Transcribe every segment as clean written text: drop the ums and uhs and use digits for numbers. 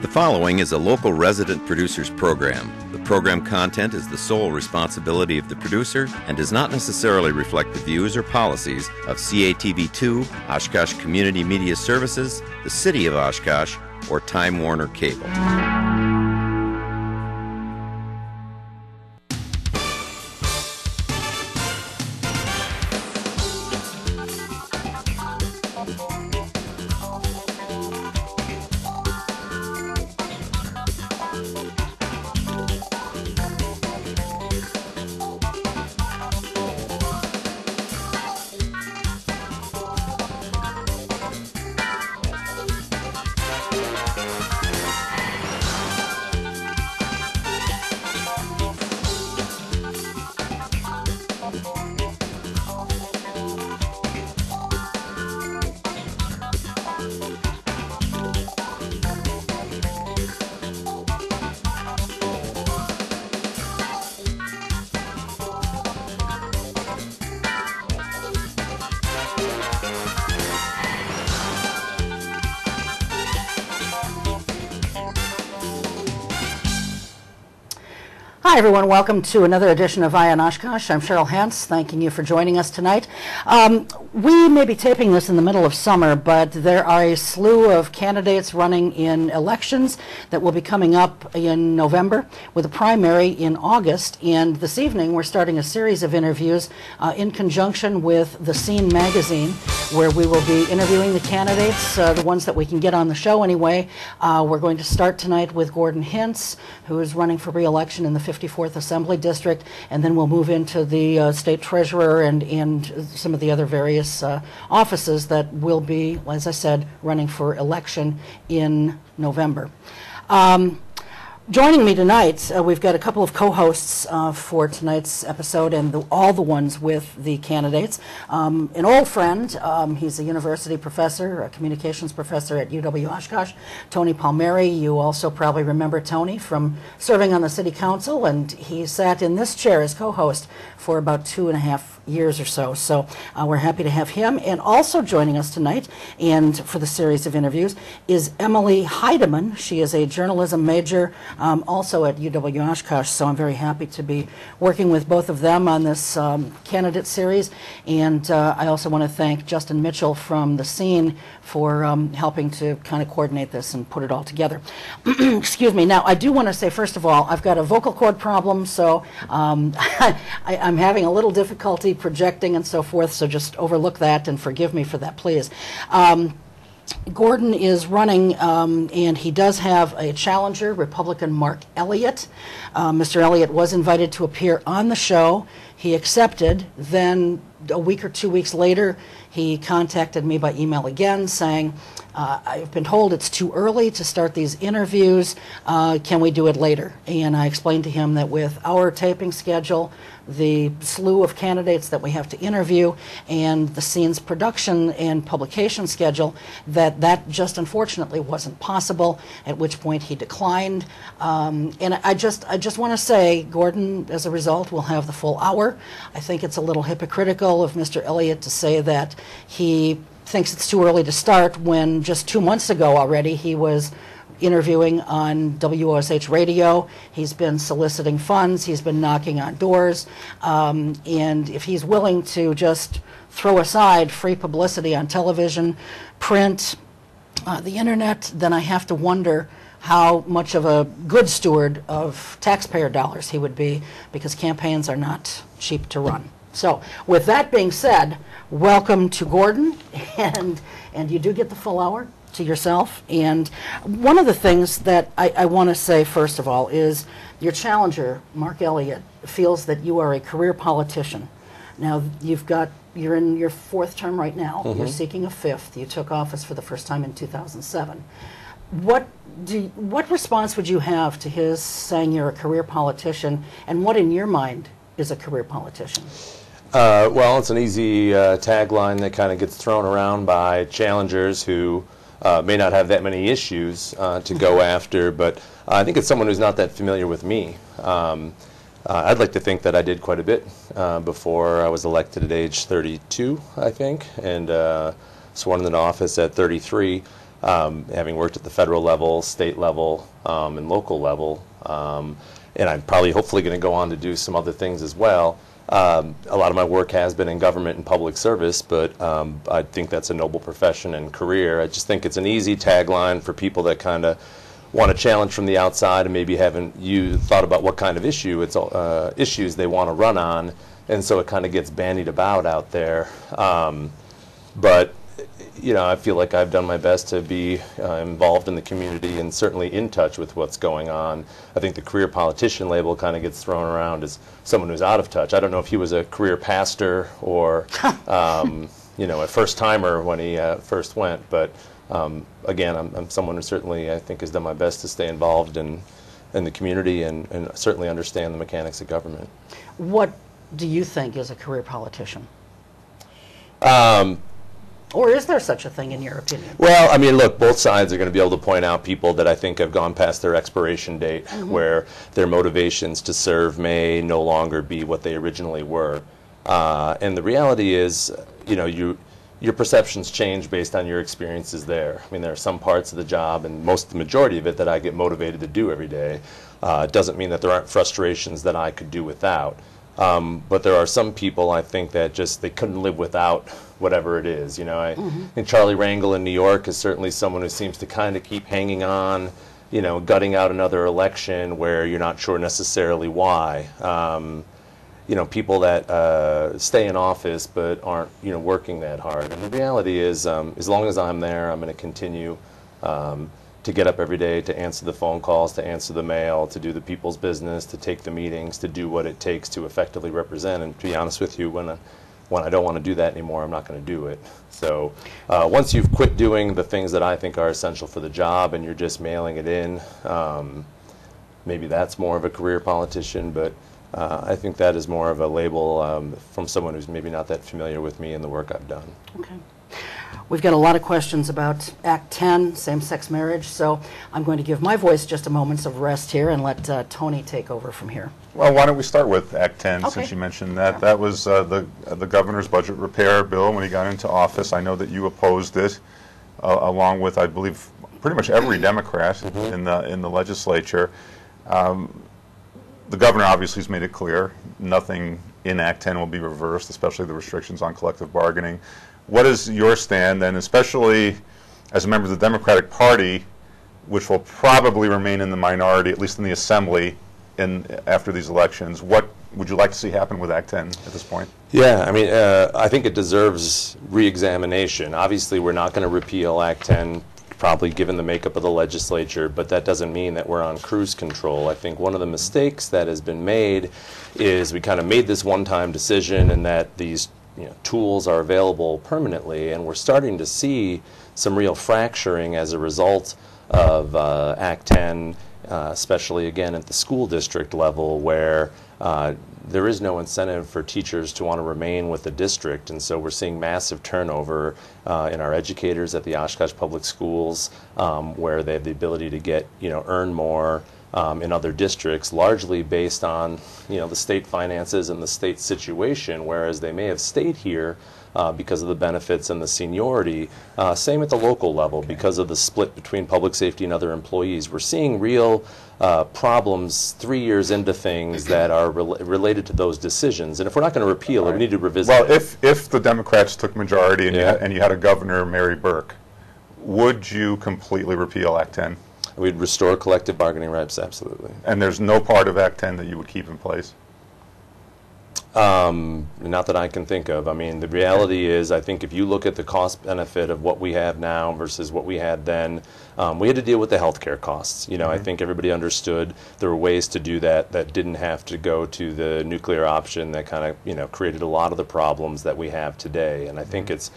The following is a local resident producer's program. The program content is the sole responsibility of the producer and does not necessarily reflect the views or policies of CATV2, Oshkosh Community Media Services, the City of Oshkosh, or Time Warner Cable. Hi everyone, welcome to another edition of Eye on Oshkosh. I'm Cheryl Hentz, thanking you for joining us tonight. We may be taping this in the middle of summer, but there are a slew of candidates running in elections that will be coming up in November with a primary in August. And this evening we're starting a series of interviews in conjunction with The Scene magazine, where we will be interviewing the candidates, the ones that we can get on the show anyway. We're going to start tonight with Gordon Hintz, who is running for re-election in the 54th Assembly District, and then we'll move into the state treasurer and some of the other various offices that will be, as I said, running for election in November. Joining me tonight, we've got a couple of co-hosts for tonight's episode, and all the ones with the candidates. An old friend, he's a university professor, a communications professor at UW-Oshkosh, Tony Palmeri. You also probably remember Tony from serving on the city council, and he sat in this chair as co-host for about 2.5 years or so. So we're happy to have him. And also joining us tonight, and for the series of interviews, is Emilie Heidemann. She is a journalism major, also at UW-Oshkosh, so I'm very happy to be working with both of them on this candidate series. And I also want to thank Justin Mitchell from The Scene for helping to kind of coordinate this and put it all together. Excuse me. Now, I do want to say, first of all, I've got a vocal cord problem, so I'm having a little difficulty projecting and so forth, so just overlook that and forgive me for that, please. Gordon is running, and he does have a challenger, Republican Mark Elliott. Mr. Elliott was invited to appear on the show. He accepted. Then a week or 2 weeks later, he contacted me by email again saying, I've been told it's too early to start these interviews. Can we do it later? And I explained to him that with our taping schedule, the slew of candidates that we have to interview, and the Scene's production and publication schedule, that just unfortunately wasn't possible, at which point he declined. And I just want to say, Gordon, as a result, will have the full hour. I think it's a little hypocritical of Mr. Elliott to say that he thinks it's too early to start when just 2 months ago already he was interviewing on WOSH radio. He's been soliciting funds. He's been knocking on doors. And if he's willing to just throw aside free publicity on television, print, the internet, then I have to wonder how much of a good steward of taxpayer dollars he would be, because campaigns are not cheap to run. So with that being said, welcome to Gordon, and you do get the full hour to yourself. And one of the things that I want to say first of all is your challenger, Mark Elliott, feels that you are a career politician. Now you're in your 4th term right now. Mm-hmm. You're seeking a 5th. You took office for the first time in 2007. What response would you have to his saying you're a career politician, and what in your mind is a career politician? Well, it's an easy tagline that kind of gets thrown around by challengers who may not have that many issues to go after, but I think it's someone who's not that familiar with me. I'd like to think that I did quite a bit before I was elected at age 32, I think, and sworn into office at 33. having worked at the federal level, state level, and local level. And I'm probably hopefully going to go on to do some other things as well. A lot of my work has been in government and public service, but I think that's a noble profession and career. I just think it's an easy tagline for people that kind of want a challenge from the outside and maybe haven't thought about what kind of issues they want to run on, and so it kind of gets bandied about out there. But I feel like I've done my best to be involved in the community and certainly in touch with what's going on. I think the career politician label kind of gets thrown around as someone who's out of touch. I don't know if he was a career pastor or a first-timer when he first went, but again, I'm someone who certainly I think has done my best to stay involved in the community and certainly understand the mechanics of government. What do you think is a career politician? Or is there such a thing in your opinion? Well, I mean, look, both sides are going to be able to point out people that I think have gone past their expiration date, where their motivations to serve may no longer be what they originally were. And the reality is, your perceptions change based on your experiences there. I mean, there are some parts of the job, and the majority of it, that I get motivated to do every day. It doesn't mean that there aren't frustrations that I could do without. But there are some people, I think, that they couldn't live without whatever it is. I think Charlie Rangel in New York is certainly someone who seems to kind of keep hanging on, gutting out another election where you're not sure necessarily why. People that stay in office but aren't, working that hard. And the reality is, as long as I'm there, I'm going to continue to get up every day, to answer the phone calls, to answer the mail, to do the people's business, to take the meetings, to do what it takes to effectively represent. And to be honest with you, when I don't want to do that anymore, I'm not going to do it. So once you've quit doing the things that I think are essential for the job and you're just mailing it in, maybe that's more of a career politician, but I think that is more of a label from someone who's maybe not that familiar with me and the work I've done. Okay. We've got a lot of questions about Act 10, same-sex marriage, so I'm going to give my voice just a moment of rest here and let Tony take over from here. Well, why don't we start with Act 10, Okay. since you mentioned that. That was the governor's budget repair bill when he got into office. I know that you opposed it, along with, I believe, pretty much every Democrat in the legislature. The governor obviously has made it clear nothing in Act 10 will be reversed, especially the restrictions on collective bargaining. What is your stand, and especially as a member of the Democratic Party, which will probably remain in the minority, at least in the Assembly, after these elections, what would you like to see happen with Act 10 at this point? Yeah, I mean, I think it deserves re-examination. Obviously, we're not going to repeal Act 10, probably given the makeup of the legislature, but that doesn't mean that we're on cruise control. I think one of the mistakes that has been made is we kind of made this one-time decision and that these tools are available permanently, and we're starting to see some real fracturing as a result of Act 10, especially again at the school district level, where there is no incentive for teachers to want to remain with the district, and so we're seeing massive turnover in our educators at the Oshkosh Public Schools, where they have the ability to earn more in other districts, largely based on the state finances and the state situation, whereas they may have stayed here because of the benefits and the seniority. Same at the local level, because of the split between public safety and other employees. We're seeing real problems 3 years into things that are related to those decisions. And if we're not going to repeal it, we need to revisit it. Well, if the Democrats took majority and you had a governor, Mary Burke, would you completely repeal Act 10? We'd restore collective bargaining rights, absolutely. And there's no part of Act 10 that you would keep in place? Not that I can think of. I mean, the reality is, I think if you look at the cost benefit of what we have now versus what we had then, we had to deal with the healthcare costs. I think everybody understood there were ways to do that didn't have to go to the nuclear option that kind of, created a lot of the problems that we have today. And I think it's,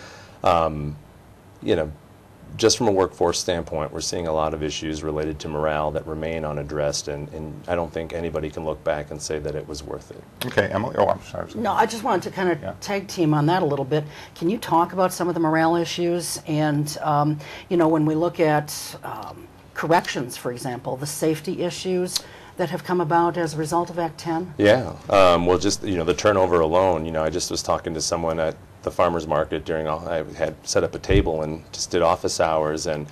just from a workforce standpoint, we're seeing a lot of issues related to morale that remain unaddressed, and I don't think anybody can look back and say that it was worth it. Okay, Emilie. Oh, I'm sorry. No, I just wanted to kind of tag team on that a little bit. Can you talk about some of the morale issues? And, when we look at corrections, for example, the safety issues that have come about as a result of Act 10? Yeah. Well, just, the turnover alone, I just was talking to someone at the farmer's market I had set up a table and just did office hours, and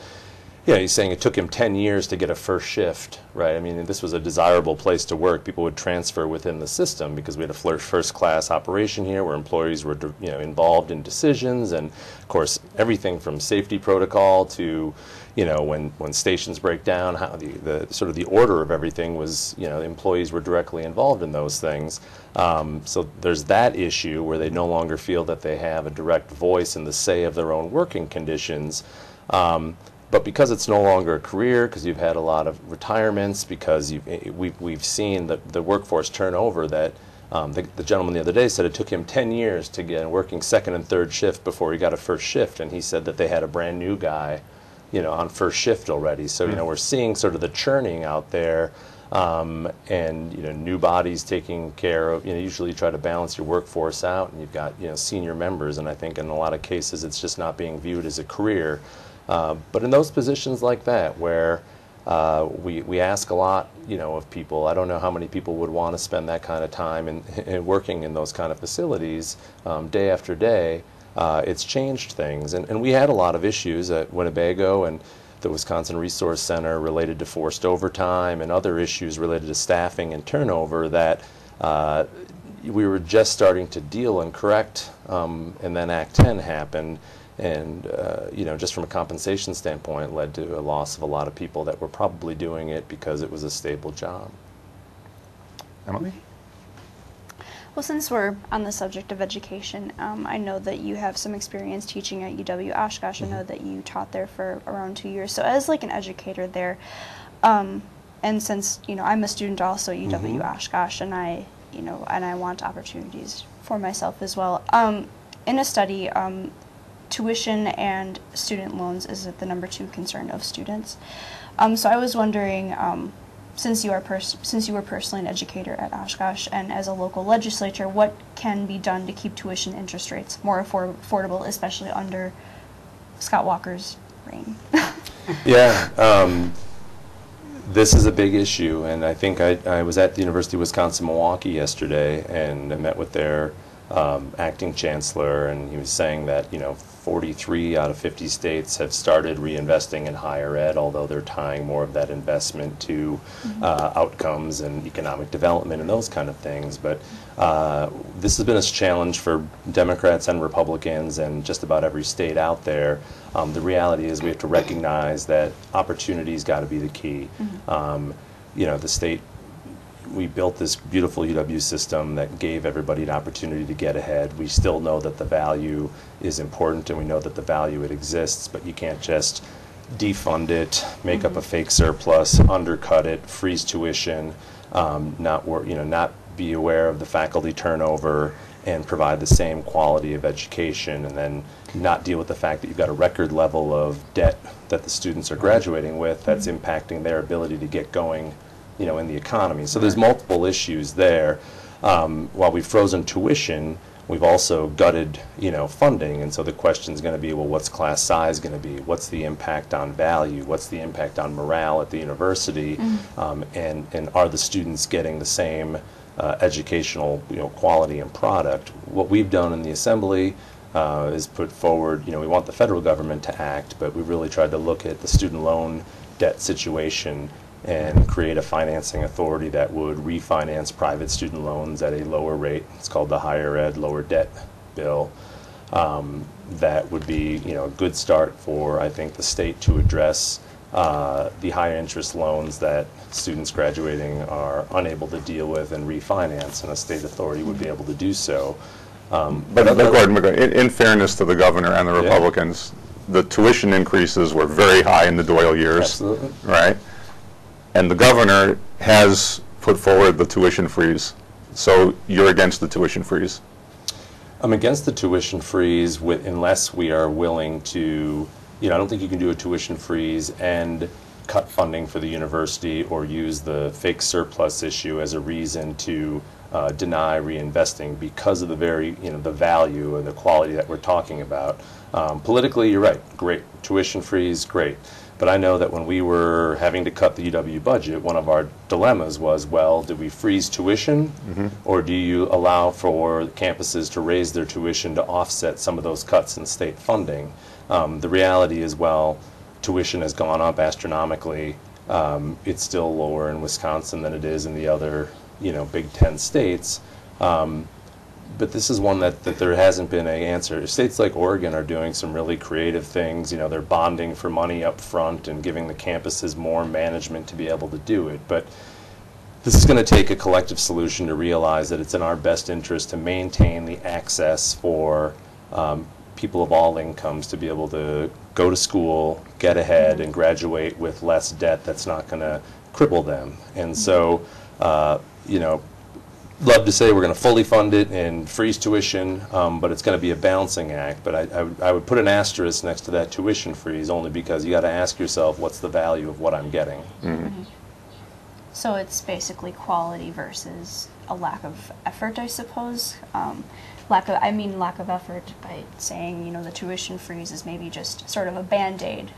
Yeah, he's saying it took him 10 years to get a first shift, right? I mean, this was a desirable place to work. People would transfer within the system because we had a first-class operation here where employees were, involved in decisions, and of course, everything from safety protocol to, when stations break down, how the sort of the order of everything was, the employees were directly involved in those things. So there's that issue where they no longer feel that they have a direct voice in the say of their own working conditions. But because it's no longer a career, because you've had a lot of retirements, because we've seen the workforce turnover, that the gentleman the other day said it took him 10 years to get working second and third shift before he got a first shift, and he said that they had a brand new guy, on first shift already. So we're seeing sort of the churning out there, and new bodies taking care of. Usually you try to balance your workforce out, and you've got senior members, and I think in a lot of cases it's just not being viewed as a career. But in those positions like that, where we ask a lot, of people, I don't know how many people would want to spend that kind of time in working in those kind of facilities day after day. It's changed things, and we had a lot of issues at Winnebago and the Wisconsin Resource Center related to forced overtime and other issues related to staffing and turnover that we were just starting to deal and correct, and then Act 10 happened. And, just from a compensation standpoint, it led to a loss of a lot of people that were probably doing it because it was a stable job. Emilie? Well, since we're on the subject of education, I know that you have some experience teaching at UW-Oshkosh. I know that you taught there for around 2 years. So as like an educator there, and since, I'm a student also at UW-Oshkosh, and I want opportunities for myself as well. In a study, tuition and student loans is the #2 concern of students. So I was wondering, since you were personally an educator at Oshkosh and as a local legislature, what can be done to keep tuition interest rates more affordable, especially under Scott Walker's reign? Yeah, this is a big issue, and I think I was at the University of Wisconsin-Milwaukee yesterday, and I met with their acting chancellor, and he was saying that 43 out of 50 states have started reinvesting in higher ed, although they're tying more of that investment to outcomes and economic development and those kind of things. But this has been a challenge for Democrats and Republicans and just about every state out there. The reality is we have to recognize that opportunity's got to be the key. The state, we built this beautiful UW system that gave everybody an opportunity to get ahead. We still know that the value is important, and we know that the value it exists, but you can't just defund it, make up a fake surplus, undercut it, freeze tuition, not be aware of the faculty turnover, and provide the same quality of education, and then not deal with the fact that you've got a record level of debt that the students are graduating with that's impacting their ability to get going in the economy. So there's multiple issues there. While we've frozen tuition, we've also gutted, funding, and so the question's going to be, well, what's class size going to be? What's the impact on value? What's the impact on morale at the university? And are the students getting the same educational, quality and product? What we've done in the Assembly is put forward, we want the federal government to act, but we really tried to look at the student loan debt situation and create a financing authority that would refinance private student loans at a lower rate. It's called the Higher Ed Lower Debt Bill. That would be, a good start for, I think, the state to address the higher interest loans that students graduating are unable to deal with and refinance, and a state authority would be able to do so. But Gordon, in fairness to the governor and the Republicans, the tuition increases were very high in the Doyle years. Absolutely. Right? And the governor has put forward the tuition freeze. So you're against the tuition freeze? I'm against the tuition freeze unless we are willing to, I don't think you can do a tuition freeze and cut funding for the university or use the fake surplus issue as a reason to deny reinvesting because of the very, the value and the quality that we're talking about. Politically, you're right, great. Tuition freeze, great. But I know that when we were having to cut the UW budget, one of our dilemmas was, well, do we freeze tuition, or do you allow for campuses to raise their tuition to offset some of those cuts in state funding? The reality is, well, tuition has gone up astronomically. It's still lower in Wisconsin than it is in the other, Big Ten states. But this is one that there hasn't been an answer. States like Oregon are doing some really creative things. They're bonding for money up front and giving the campuses more management to be able to do it. But this is going to take a collective solution to realize that it's in our best interest to maintain the access for people of all incomes to be able to go to school, get ahead, and graduate with less debt that's not going to cripple them. And so, love to say we're going to fully fund it and freeze tuition, but it's going to be a balancing act. But I would put an asterisk next to that tuition freeze, only because you got to ask yourself, what's the value of what I'm getting? Mm-hmm. So it's basically quality versus a lack of effort, I suppose. Lack of effort by saying, the tuition freeze is maybe just sort of a Band-Aid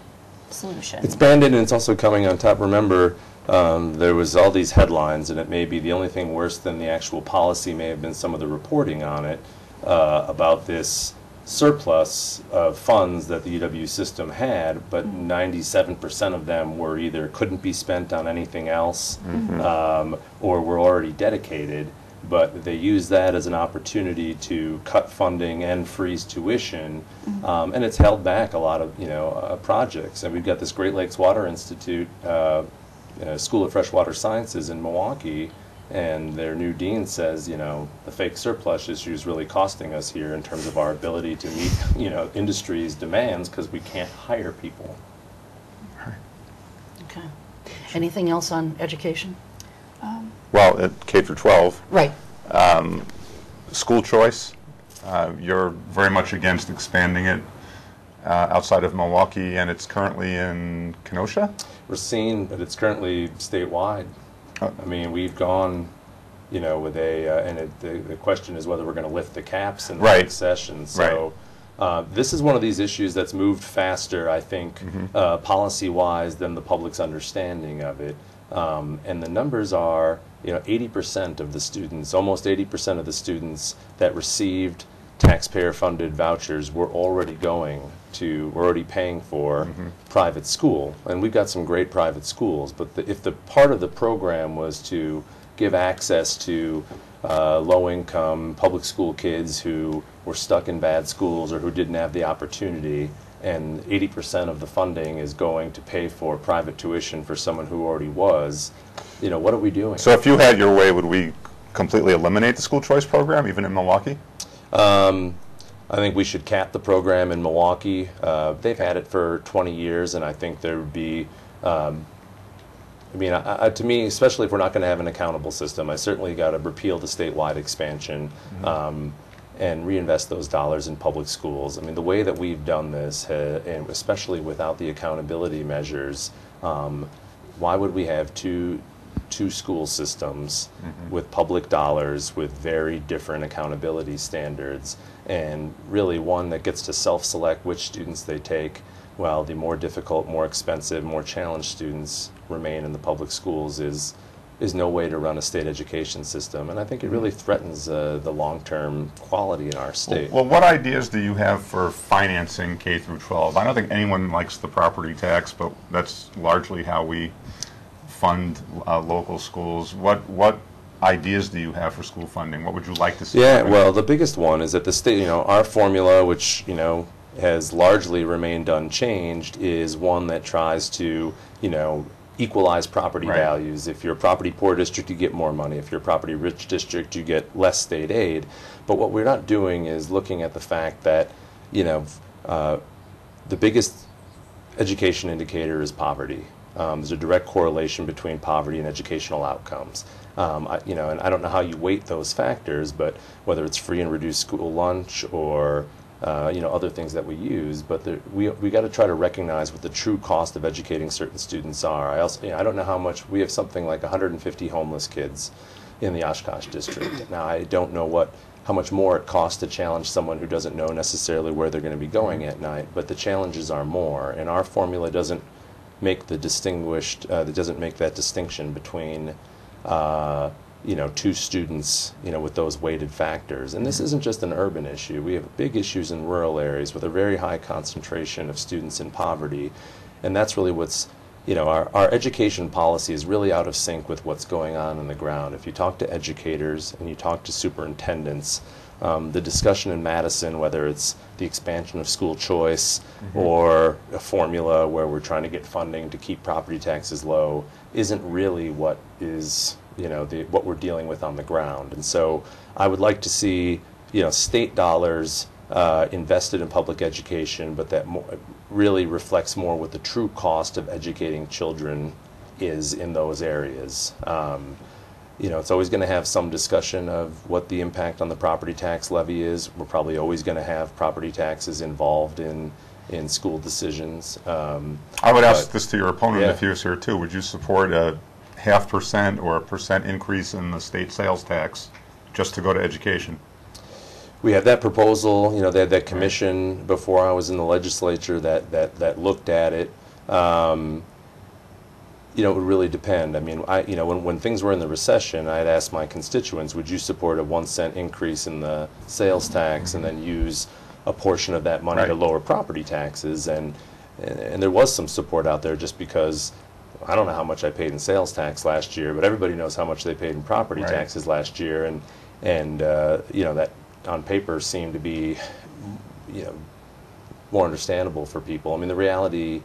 solution. It's Band-Aid, and it's also coming on top. Remember, there was all these headlines, and it may be the only thing worse than the actual policy may have been some of the reporting on it about this surplus of funds that the UW system had, but 97% of them were either couldn't be spent on anything else or were already dedicated. But they used that as an opportunity to cut funding and freeze tuition, and it's held back a lot of projects. And we've got this Great Lakes Water Institute, School of Freshwater Sciences in Milwaukee, and their new dean says, the fake surplus issue is really costing us here in terms of our ability to meet, industry's demands because we can't hire people. Okay. Anything else on education? Well, at K through 12, Right. School choice, you're very much against expanding it outside of Milwaukee, and it's currently in Kenosha? We're seeing that it's currently statewide. I mean, we've gone, with and the question is whether we're going to lift the caps in the next session. So this is one of these issues that's moved faster, I think, policy-wise than the public's understanding of it. And the numbers are, 80% of the students, almost 80% of the students that received taxpayer-funded vouchers were already paying for private school. And we've got some great private schools, but if the part of the program was to give access to low-income public school kids who were stuck in bad schools or who didn't have the opportunity, and 80% of the funding is going to pay for private tuition for someone who already was, what are we doing? So if you had your way, would we completely eliminate the school choice program, even in Milwaukee? I think we should cap the program in Milwaukee. They've had it for 20 years, and I think there would be, to me, especially if we're not going to have an accountable system, I certainly got to repeal the statewide expansion and reinvest those dollars in public schools. I mean, the way that we've done this, and especially without the accountability measures, why would we have two school systems with public dollars with very different accountability standards, and really one that gets to self-select which students they take, while the more difficult, more expensive, more challenged students remain in the public schools is no way to run a state education system. And I think it really threatens the long-term quality in our state. Well, what ideas do you have for financing K through 12? I don't think anyone likes the property tax, but that's largely how we fund local schools. What ideas do you have for school funding? What would you like to see? Yeah, well, the biggest one is that the state, our formula, which, has largely remained unchanged, is one that tries to, equalize property values. If you're a property poor district, you get more money. If you're a property rich district, you get less state aid. But what we're not doing is looking at the fact that, the biggest education indicator is poverty. There's a direct correlation between poverty and educational outcomes. And I don't know how you weight those factors, but whether it's free and reduced school lunch or other things that we use, but we got to try to recognize what the true cost of educating certain students are. I don't know how much. We have something like 150 homeless kids in the Oshkosh district. Now I don't know how much more it costs to challenge someone who doesn't know necessarily where they're going to be going at night, but the challenges are more, and our formula doesn't make that distinction between two students, with those weighted factors. And this isn't just an urban issue. We have big issues in rural areas with a very high concentration of students in poverty. And that's really what's, our education policy is really out of sync with what's going on the ground. If you talk to educators and you talk to superintendents, the discussion in Madison, whether it's the expansion of school choice or a formula where we're trying to get funding to keep property taxes low, isn't really what is, what we're dealing with on the ground. And so I would like to see, state dollars invested in public education, but that really reflects more what the true cost of educating children is in those areas. It's always going to have some discussion of what the impact on the property tax levy is. We're probably always going to have property taxes involved in school decisions. I would ask this to your opponent if he was here too. Would you support a 0.5% or a % increase in the state sales tax just to go to education? We had that proposal. They had that commission before I was in the legislature that looked at it. It would really depend. I mean, when things were in the recession, I'd asked my constituents, would you support a 1 cent increase in the sales tax and then use a portion of that money to lower property taxes? And there was some support out there, just because I don't know how much I paid in sales tax last year, but everybody knows how much they paid in property taxes last year, and that on paper seemed to be more understandable for people. I mean, the reality.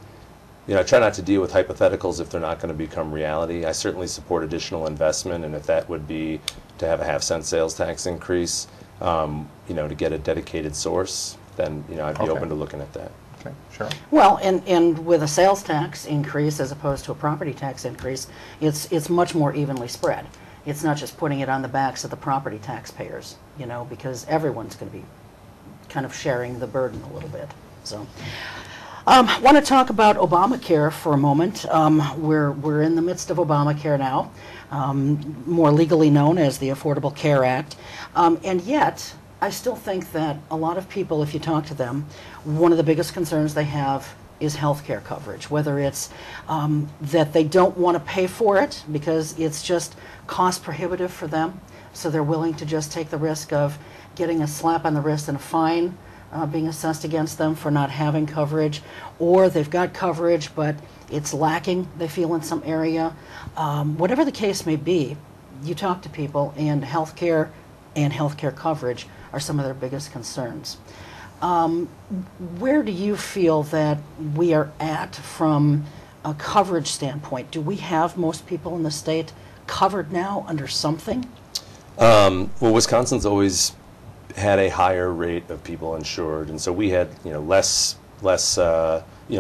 I try not to deal with hypotheticals if they're not going to become reality. I certainly support additional investment, and if that would be to have a 0.5 cent sales tax increase, to get a dedicated source, then I'd be open to looking at that. Okay, sure. Well, and with a sales tax increase as opposed to a property tax increase, it's much more evenly spread. It's not just putting it on the backs of the property taxpayers, because everyone's going to be kind of sharing the burden a little bit. So. I want to talk about Obamacare for a moment. We're in the midst of Obamacare now, more legally known as the Affordable Care Act. And yet, I still think that a lot of people, if you talk to them, one of the biggest concerns they have is health care coverage, whether it's that they don't want to pay for it because it's just cost prohibitive for them, so they're willing to just take the risk of getting a slap on the wrist and a fine being assessed against them for not having coverage, or they've got coverage but it's lacking, they feel, in some area. Whatever the case may be, you talk to people, and health care and health care coverage are some of their biggest concerns. Where do you feel that we are at from a coverage standpoint? Do we have most people in the state covered now under something? Well, Wisconsin's always had a higher rate of people insured, and so we had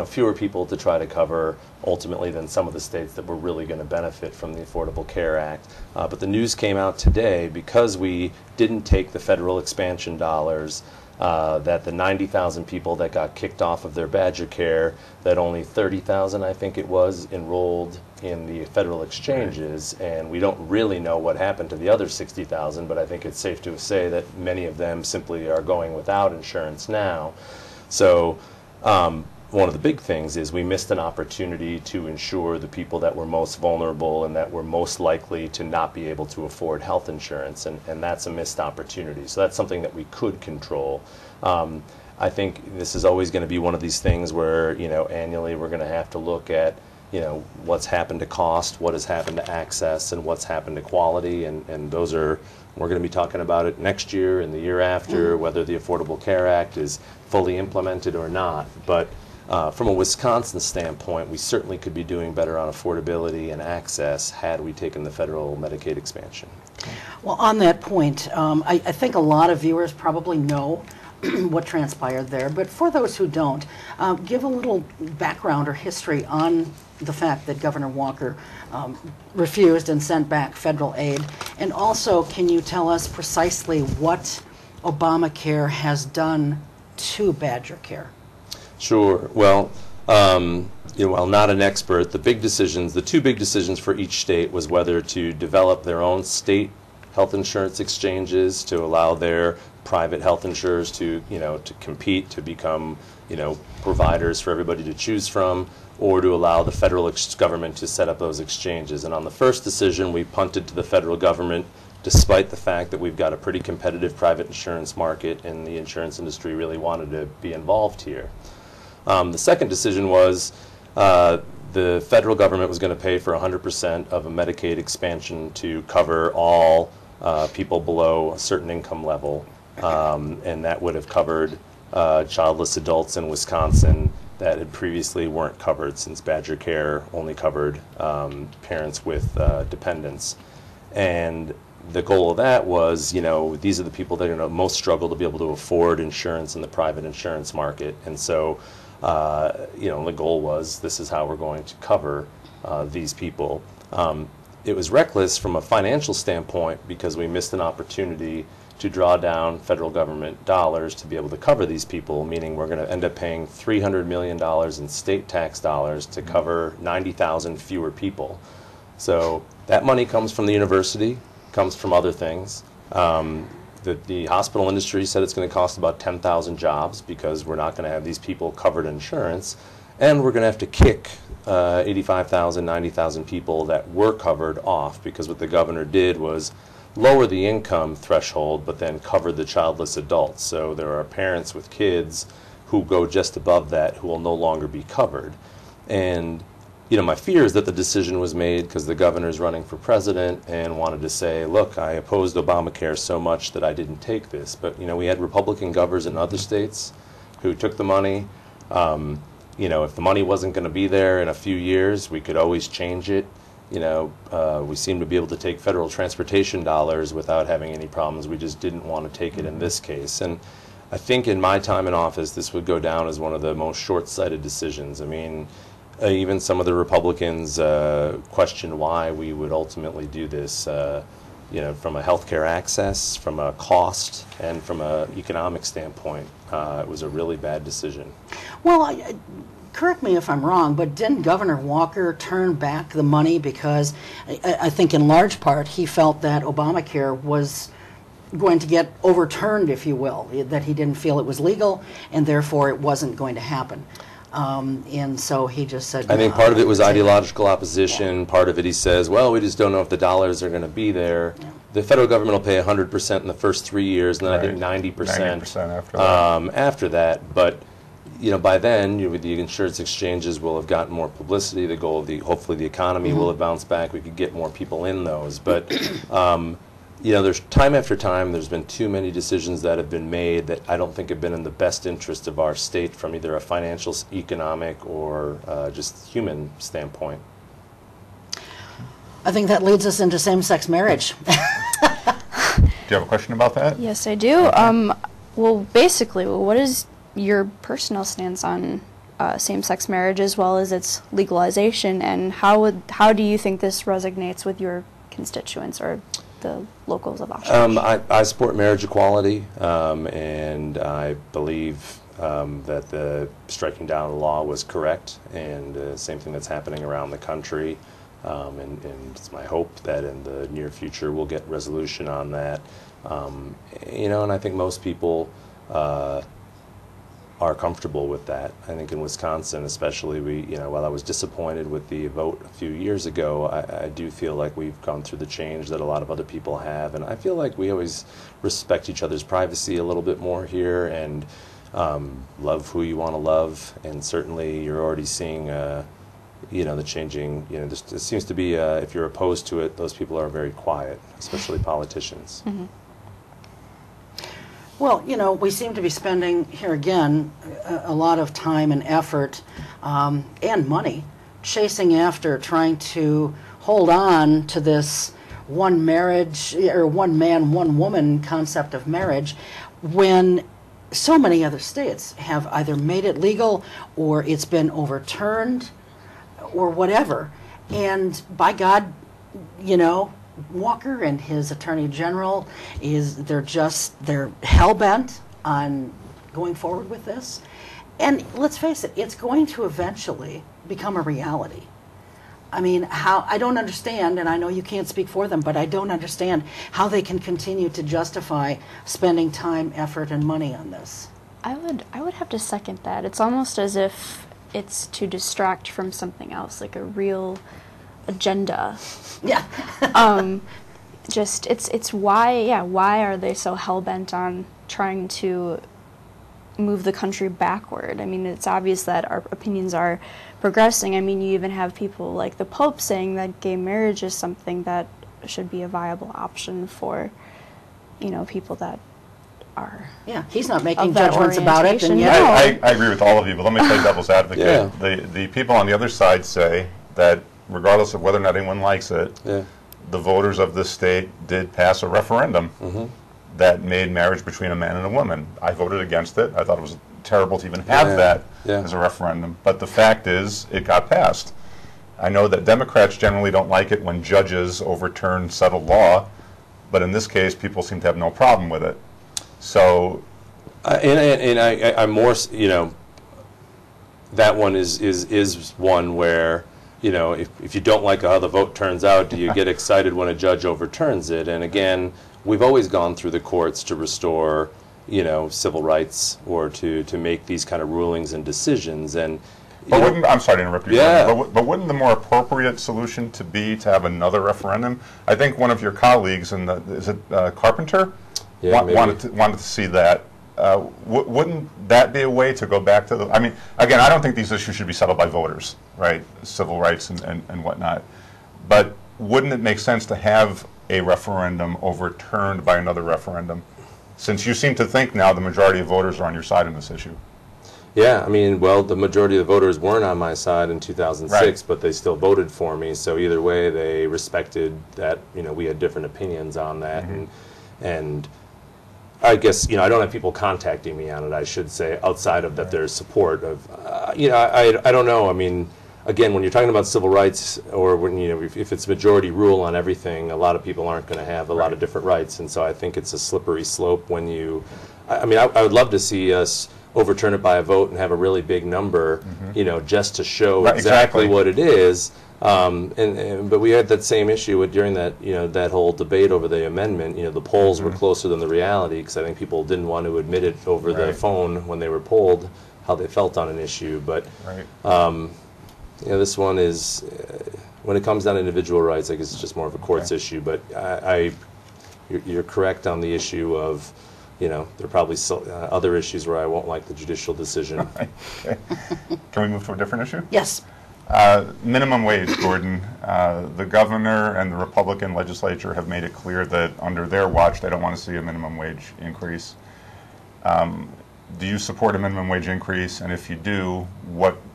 fewer people to try to cover ultimately than some of the states that were really going to benefit from the Affordable Care Act. But the news came out today, because we didn't take the federal expansion dollars, that the 90,000 people that got kicked off of their Badger Care, that only 30,000, I think it was, enrolled in the federal exchanges, and we don't really know what happened to the other 60,000, but I think it's safe to say that many of them simply are going without insurance now. So one of the big things is we missed an opportunity to insure the people that were most vulnerable and that were most likely to not be able to afford health insurance, and that's a missed opportunity. So that's something that we could control. I think this is always going to be one of these things where, annually we're going to have to look at, what's happened to cost, what has happened to access, and what's happened to quality, and those are, we're going to be talking about it next year and the year after, whether the Affordable Care Act is fully implemented or not. But from a Wisconsin standpoint, we certainly could be doing better on affordability and access had we taken the federal Medicaid expansion. Well, on that point, I think a lot of viewers probably know what transpired there, but for those who don't, give a little background or history on the fact that Governor Walker refused and sent back federal aid, and also can you tell us precisely what Obamacare has done to Badger Care? Sure. Well, while not an expert, the two big decisions for each state was whether to develop their own state health insurance exchanges to allow their private health insurers to compete, to become, providers for everybody to choose from, or to allow the federal government to set up those exchanges. And on the first decision, we punted to the federal government, despite the fact that we've got a pretty competitive private insurance market and the insurance industry really wanted to be involved here. The second decision was the federal government was going to pay for 100% of a Medicaid expansion to cover all people below a certain income level, and that would have covered childless adults in Wisconsin that had previously weren't covered, since Badger Care only covered parents with dependents. And the goal of that was, you know, these are the people that are going to most struggle to be able to afford insurance in the private insurance market. And so, you know, the goal was, this is how we're going to cover these people. It was reckless from a financial standpoint because we missed an opportunity to draw down federal government dollars to be able to cover these people, meaning we're going to end up paying $300 million in state tax dollars to cover 90,000 fewer people. So that money comes from the university, comes from other things. The hospital industry said it's going to cost about 10,000 jobs because we're not going to have these people covered in insurance, and we're going to have to kick 85,000, 90,000 people that were covered off, because what the governor did was lower the income threshold but then cover the childless adults. So there are parents with kids who go just above that who will no longer be covered. And you know, my fear is that the decision was made because the governor's running for president and wanted to say, look, I opposed Obamacare so much that I didn't take this. But, you know, we had Republican governors in other states who took the money. You know, if the money wasn't going to be there in a few years, we could always change it. You know, we seem to be able to take federal transportation dollars without having any problems. We just didn't want to take it in this case. And I think in my time in office, this would go down as one of the most short-sighted decisions. I mean, even some of the Republicans questioned why we would ultimately do this, you know, from a healthcare access, from a cost, and from an economic standpoint. It was a really bad decision. Well, correct me if I'm wrong, but didn't Governor Walker turn back the money because I think in large part he felt that Obamacare was going to get overturned, if you will, that he didn't feel it was legal and therefore it wasn't going to happen. And so he just said, I think part of it was ideological opposition. Part of it he says, well, we just don't know if the dollars are going to be there. Yeah. The federal government will pay 100% in the first 3 years, and then Right. I think 90%, 90% after that. After that. But you know, by then, the insurance exchanges will have gotten more publicity. The goal of hopefully the economy will have bounced back. We could get more people in those. But you know, there's time after time, there's been too many decisions that have been made that I don't think have been in the best interest of our state from either a financial, economic, or just human standpoint. I think that leads us into same-sex marriage. Do you have a question about that? Yes, I do. Well, basically, what is your personal stance on same-sex marriage as well as its legalization, and how do you think this resonates with your constituents or the locals of Oshkosh? I support marriage equality, and I believe that the striking down the law was correct, and same thing that's happening around the country. And it's my hope that in the near future we'll get resolution on that. You know, and I think most people are comfortable with that. I think in Wisconsin especially, while I was disappointed with the vote a few years ago, I do feel like we've gone through the change that a lot of other people have, and I feel like we always respect each other's privacy a little bit more here, and love who you want to love, and certainly you're already seeing the changing, there seems to be, if you're opposed to it, those people are very quiet, especially politicians. Mm-hmm. Well, we seem to be spending here again a lot of time and effort and money chasing after trying to hold on to this one marriage or one man, one woman concept of marriage when so many other states have either made it legal or it's been overturned or whatever. And by God, Walker and his attorney general they're hell-bent on going forward with this. And let's face it, it's going to eventually become a reality. I mean, I don't understand, and I know you can't speak for them, but I don't understand how they can continue to justify spending time, effort, and money on this. I would have to second that. It's almost as if it's to distract from something else, like a real agenda. Yeah. It's why are they so hell-bent on trying to move the country backward. I mean, it's obvious that our opinions are progressing. I mean, you even have people like the Pope saying that gay marriage is something that should be a viable option for, you know, people that are. Yeah, he's not making of that judgments about it. And orientation. yet, I agree with all of you, but let me play devil's advocate. Yeah. The people on the other side say that regardless of whether or not anyone likes it, the voters of this state did pass a referendum that made marriage between a man and a woman. I voted against it. I thought it was terrible to even have that as a referendum. But the fact is, it got passed. I know that Democrats generally don't like it when judges overturn settled law, but in this case, people seem to have no problem with it. So, I'm more, you know, that one is one where, you know, if you don't like how the vote turns out, do you get excited when a judge overturns it? And again, we've always gone through the courts to restore, you know, civil rights or to make these kind of rulings and decisions. And but wouldn't, I'm sorry to interrupt you, but wouldn't the more appropriate solution to be to have another referendum? I think one of your colleagues, is it Carpenter, wanted to see that. Wouldn't that be a way to go back to the, I mean, again, I don't think these issues should be settled by voters, right, civil rights and whatnot, but wouldn't it make sense to have a referendum overturned by another referendum, since you seem to think now the majority of voters are on your side in this issue? Yeah, I mean, well, the majority of the voters weren't on my side in 2006, but they still voted for me, so either way they respected that, you know, we had different opinions on that, and I guess, you know, I don't have people contacting me on it, I should say, outside of that there's support of, you know, I don't know, I mean, again, when you're talking about civil rights, or when, you know, if it's majority rule on everything, a lot of people aren't going to have a lot of different rights, and so I think it's a slippery slope when you, I mean, I would love to see us overturn it by a vote and have a really big number, you know, just to show exactly what it is. But we had that same issue during that, you know, that whole debate over the amendment. You know, the polls were closer than the reality, because I think people didn't want to admit it over the phone when they were polled how they felt on an issue. But you know, this one is, when it comes down to individual rights, I guess it's just more of a courts issue. But you're correct on the issue of, you know, there are probably other issues where I won't like the judicial decision. Okay. Can we move to a different issue? yes. Minimum wage, Gordon. The governor and the Republican legislature have made it clear that under their watch they don't want to see a minimum wage increase. Do you support a minimum wage increase? And if you do,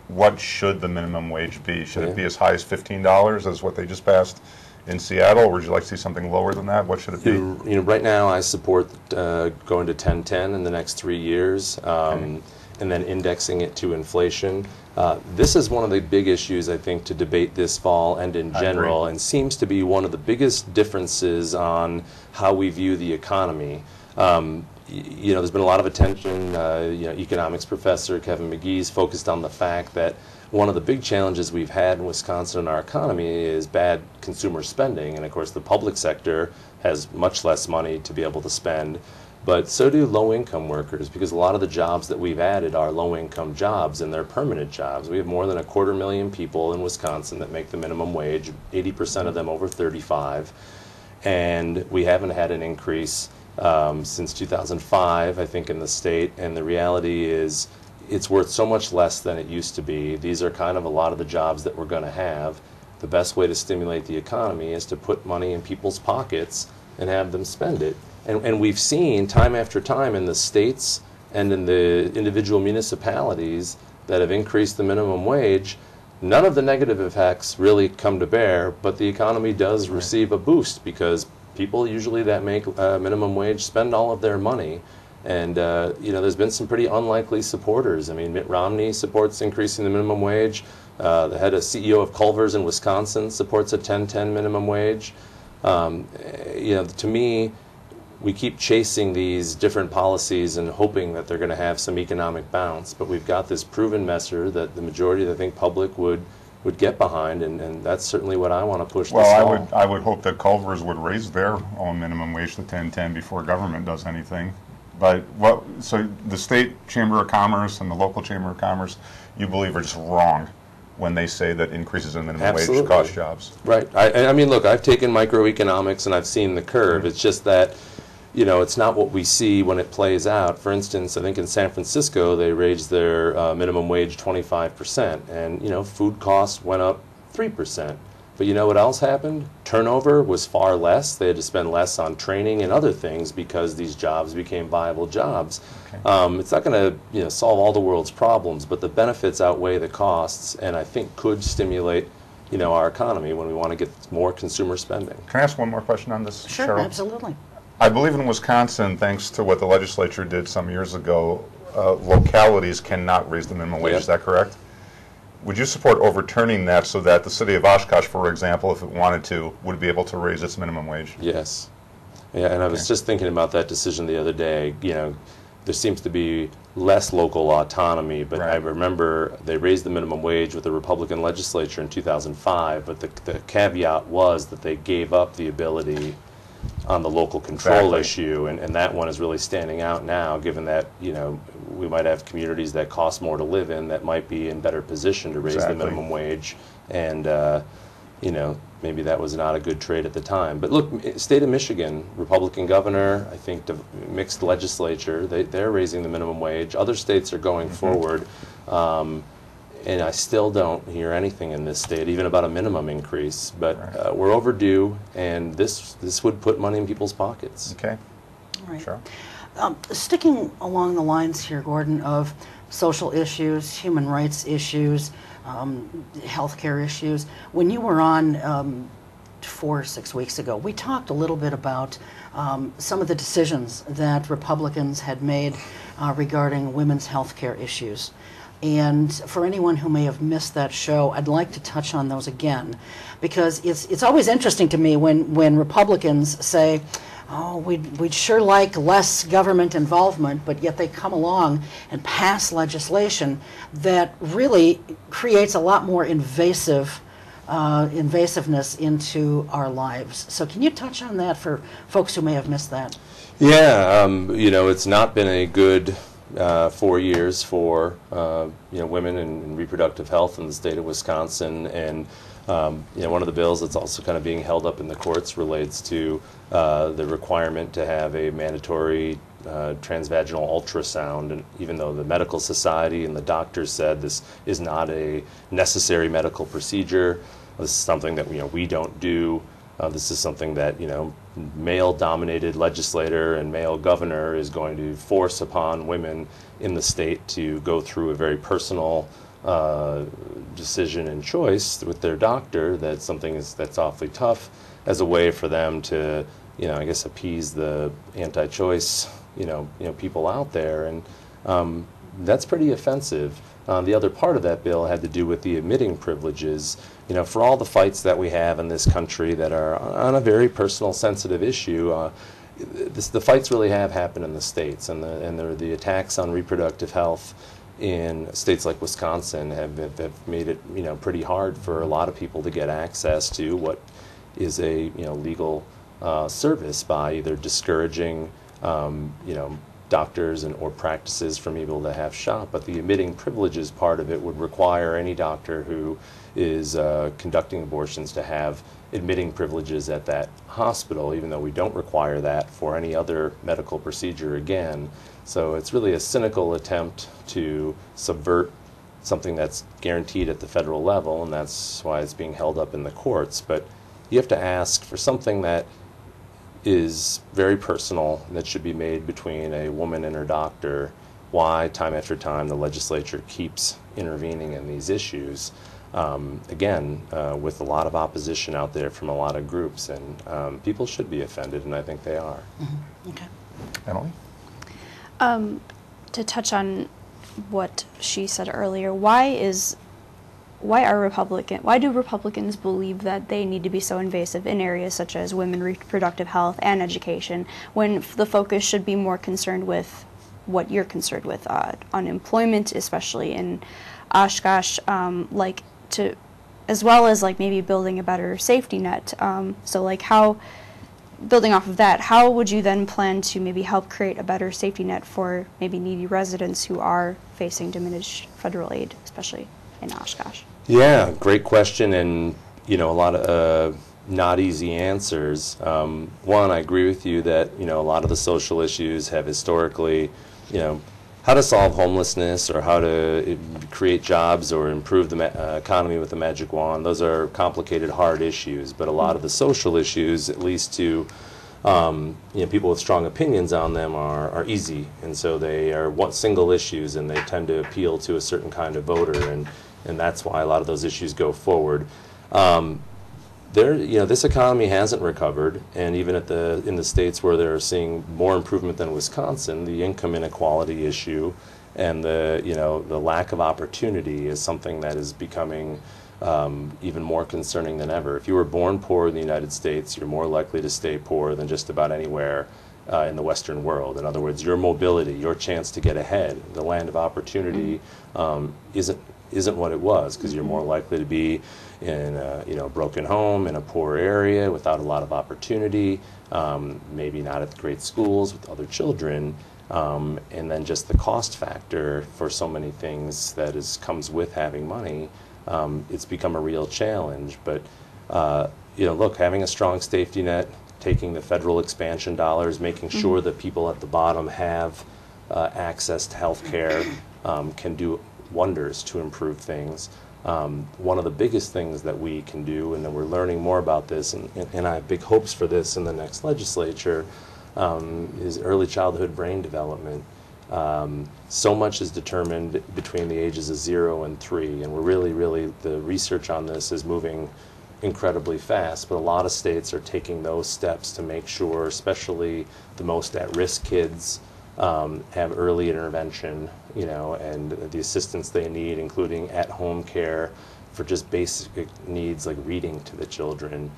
what should the minimum wage be? Should it be as high as $15 as what they just passed in Seattle, or would you like to see something lower than that? What should it be? You know, right now I support going to 10-10 in the next 3 years, and then indexing it to inflation. This is one of the big issues, I think, to debate this fall and in general, and seems to be one of the biggest differences on how we view the economy. You know, there's been a lot of attention, you know, economics professor Kevin McGee's focused on the fact that one of the big challenges we've had in Wisconsin in our economy is bad consumer spending, and of course the public sector has much less money to be able to spend, but so do low-income workers, because a lot of the jobs that we've added are low-income jobs, and they're permanent jobs. We have more than 250,000 people in Wisconsin that make the minimum wage, 80% of them over 35, and we haven't had an increase since 2005, I think, in the state, and the reality is it's worth so much less than it used to be. These are kind of a lot of the jobs that we're going to have. The best way to stimulate the economy is to put money in people's pockets and have them spend it. And we've seen time after time in the states and in the individual municipalities that have increased the minimum wage, none of the negative effects really come to bear, but the economy does receive a boost, because people usually that make minimum wage spend all of their money. And, you know, there's been some pretty unlikely supporters. I mean, Mitt Romney supports increasing the minimum wage. The head of CEO of Culver's in Wisconsin supports a 10-10 minimum wage. You know, to me, we keep chasing these different policies and hoping that they're going to have some economic bounce. But we've got this proven measure that the majority of the public would get behind, and that's certainly what I want to push this fall. Well, I would hope that Culver's would raise their own minimum wage to 10-10 before government does anything. But so the state chamber of commerce and the local chamber of commerce, you believe, are just wrong when they say that increases in minimum wage cost jobs? Right. I mean, look, I've taken microeconomics and I've seen the curve. It's just that it's not what we see when it plays out. For instance, I think in San Francisco, they raised their minimum wage 25%, and, food costs went up 3%. But you know what else happened? Turnover was far less. They had to spend less on training and other things because these jobs became viable jobs. Okay. It's not going to solve all the world's problems, but the benefits outweigh the costs, and I think could stimulate our economy when we want to get more consumer spending. Can I ask one more question on this, Sure, Cheryl? absolutely. I believe in Wisconsin, thanks to what the legislature did some years ago, localities cannot raise the minimum wage. Yep. Is that correct? Would you support overturning that so that the city of Oshkosh, for example, if it wanted to, would be able to raise its minimum wage? Yes. Yeah, and I was just thinking about that decision the other day. There seems to be less local autonomy, but Right. I remember they raised the minimum wage with the Republican legislature in 2005, but the caveat was that they gave up the ability on the local control Exactly. issue, and that one is really standing out now, given that we might have communities that cost more to live in that might be in better position to raise Exactly. the minimum wage, and maybe that was not a good trade at the time. But look, state of Michigan, Republican governor, I think mixed legislature, they're raising the minimum wage. Other states are going forward. And I still don't hear anything in this state, even about a minimum increase. But we're overdue, and this would put money in people's pockets. Okay. All right. Sure. Sticking along the lines here, Gordon, of social issues, human rights issues, healthcare issues, when you were on 4 or 6 weeks ago, we talked a little bit about some of the decisions that Republicans had made regarding women's healthcare issues. And for anyone who may have missed that show, I'd like to touch on those again, because it's always interesting to me when Republicans say, oh, we'd sure like less government involvement, but yet they come along and pass legislation that really creates a lot more invasiveness into our lives. So can you touch on that for folks who may have missed that? Yeah, it's not been a good 4 years for women and reproductive health in the state of Wisconsin, and one of the bills that's also kind of being held up in the courts relates to the requirement to have a mandatory transvaginal ultrasound, and even though the medical society and the doctors said this is not a necessary medical procedure, this is something that we don't do. This is something that male-dominated legislator and male governor is going to force upon women in the state to go through a very personal decision and choice with their doctor. That's something that's awfully tough, as a way for them to, I guess, appease the anti-choice, people out there, and that's pretty offensive. The other part of that bill had to do with the admitting privileges. For all the fights that we have in this country that are on a very personal, sensitive issue, the fights really have happened in the states, and the attacks on reproductive health in states like Wisconsin have made it pretty hard for a lot of people to get access to what is a legal service by either discouraging doctors or practices from able to have shop. But the admitting privileges part of it would require any doctor who is conducting abortions to have admitting privileges at that hospital, even though we don't require that for any other medical procedure again. So it's really a cynical attempt to subvert something that's guaranteed at the federal level, and that's why it's being held up in the courts. But you have to ask for something that is very personal, that should be made between a woman and her doctor, why time after time the legislature keeps intervening in these issues. Again, with a lot of opposition out there from a lot of groups, and people should be offended, and I think they are. Mm-hmm. Okay. Emilie? To touch on what she said earlier, why do Republicans believe that they need to be so invasive in areas such as women reproductive health and education, when the focus should be more concerned with what you're concerned with, unemployment, especially in Oshkosh, as well as maybe building a better safety net. Building off of that, how would you then plan to maybe help create a better safety net for maybe needy residents who are facing diminished federal aid, especially in Oshkosh? Yeah, great question, and a lot of not easy answers. One, I agree with you that, a lot of the social issues have historically, how to solve homelessness or how to create jobs or improve the economy with a magic wand. Those are complicated, hard issues. But a lot of the social issues, at least to people with strong opinions on them, are easy. And so they are single issues, and they tend to appeal to a certain kind of voter. And that's why a lot of those issues go forward. This economy hasn't recovered, and even in the states where they're seeing more improvement than Wisconsin, the income inequality issue and the lack of opportunity is something that is becoming even more concerning than ever. If you were born poor in the United States, you're more likely to stay poor than just about anywhere in the Western world. In other words, your mobility, your chance to get ahead, the land of opportunity isn't what it was, because you're more likely to be in a broken home, in a poor area, without a lot of opportunity, maybe not at great schools with other children, and then just the cost factor for so many things that comes with having money, it's become a real challenge. But look, having a strong safety net, taking the federal expansion dollars, making sure that people at the bottom have access to health care can do wonders to improve things. One of the biggest things that we can do, and we're learning more about this, and I have big hopes for this in the next legislature, is early childhood brain development. So much is determined between the ages of 0 and 3, and we're really, the research on this is moving incredibly fast, but a lot of states are taking those steps to make sure, especially the most at-risk kids, have early intervention, and the assistance they need, including at-home care for just basic needs like reading to the children,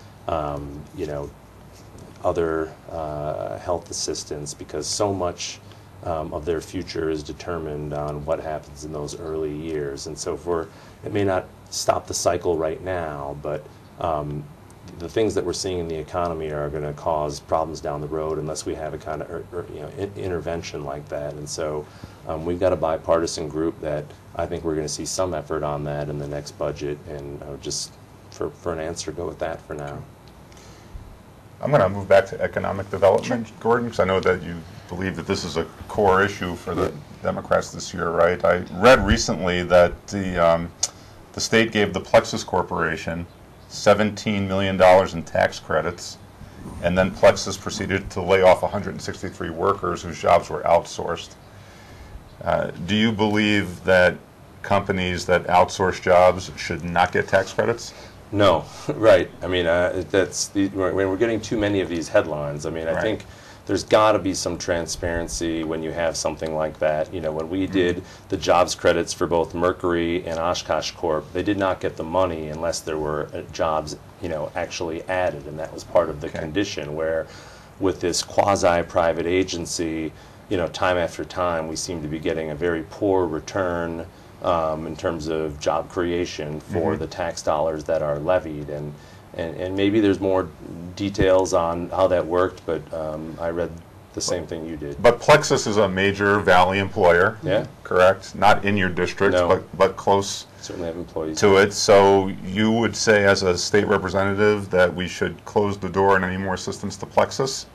other health assistance, because so much of their future is determined on what happens in those early years. And so it may not stop the cycle right now, but the things that we're seeing in the economy are going to cause problems down the road unless we have a kind of intervention like that. And so we've got a bipartisan group that I think we're going to see some effort on that in the next budget. And just for an answer, go with that for now. I'm going to move back to economic development, Gordon, because I know that you believe that this is a core issue for the Democrats this year, right? I read recently that the state gave the Plexus Corporation $17 million in tax credits, and then Plexus proceeded to lay off 163 workers whose jobs were outsourced. Do you believe that companies that outsource jobs should not get tax credits? No, right. I mean, when we're getting too many of these headlines. I mean, I think there's got to be some transparency when you have something like that. When we did the jobs credits for both Mercury and Oshkosh Corp, they did not get the money unless there were jobs, actually added, and that was part of the condition. Where with this quasi-private agency, time after time, we seem to be getting a very poor return in terms of job creation for the tax dollars that are levied. And maybe there's more details on how that worked, but I read the same thing you did. But Plexus is a major Valley employer, correct? Not in your district, but close. Certainly have employees to it. So you would say, as a state representative, that we should close the door on any more assistance to Plexus?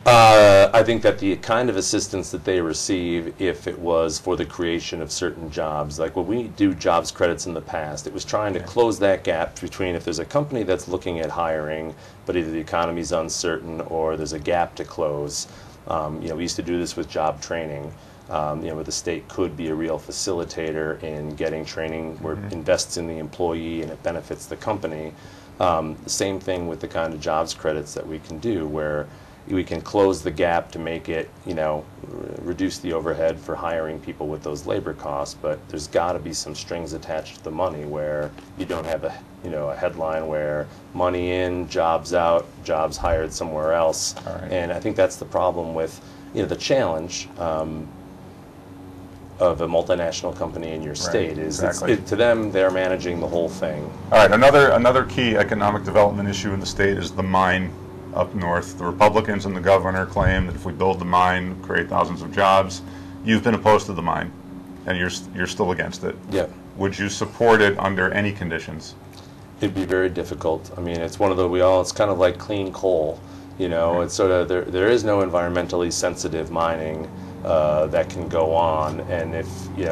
I think that the kind of assistance that they receive, if it was for the creation of certain jobs, like when we do jobs credits in the past, it was trying to close that gap between if there's a company that's looking at hiring, but either the economy's uncertain or there's a gap to close. We used to do this with job training, where the state could be a real facilitator in getting training where it invests in the employee and it benefits the company. The same thing with the kind of jobs credits that we can do, where we can close the gap to make it, reduce the overhead for hiring people with those labor costs, but there's got to be some strings attached to the money where you don't have a headline where money in, jobs out, jobs hired somewhere else. And I think that's the problem with, the challenge of a multinational company in your state is to them, they're managing the whole thing. All right, another key economic development issue in the state is the mine up north. The Republicans and the governor claim that if we build the mine, create thousands of jobs. You've been opposed to the mine, and you're still against it. Yeah. Would you support it under any conditions? It'd be very difficult. I mean, it's one of the, it's kind of like clean coal. You know, it's sort of, there is no environmentally sensitive mining that can go on. And if,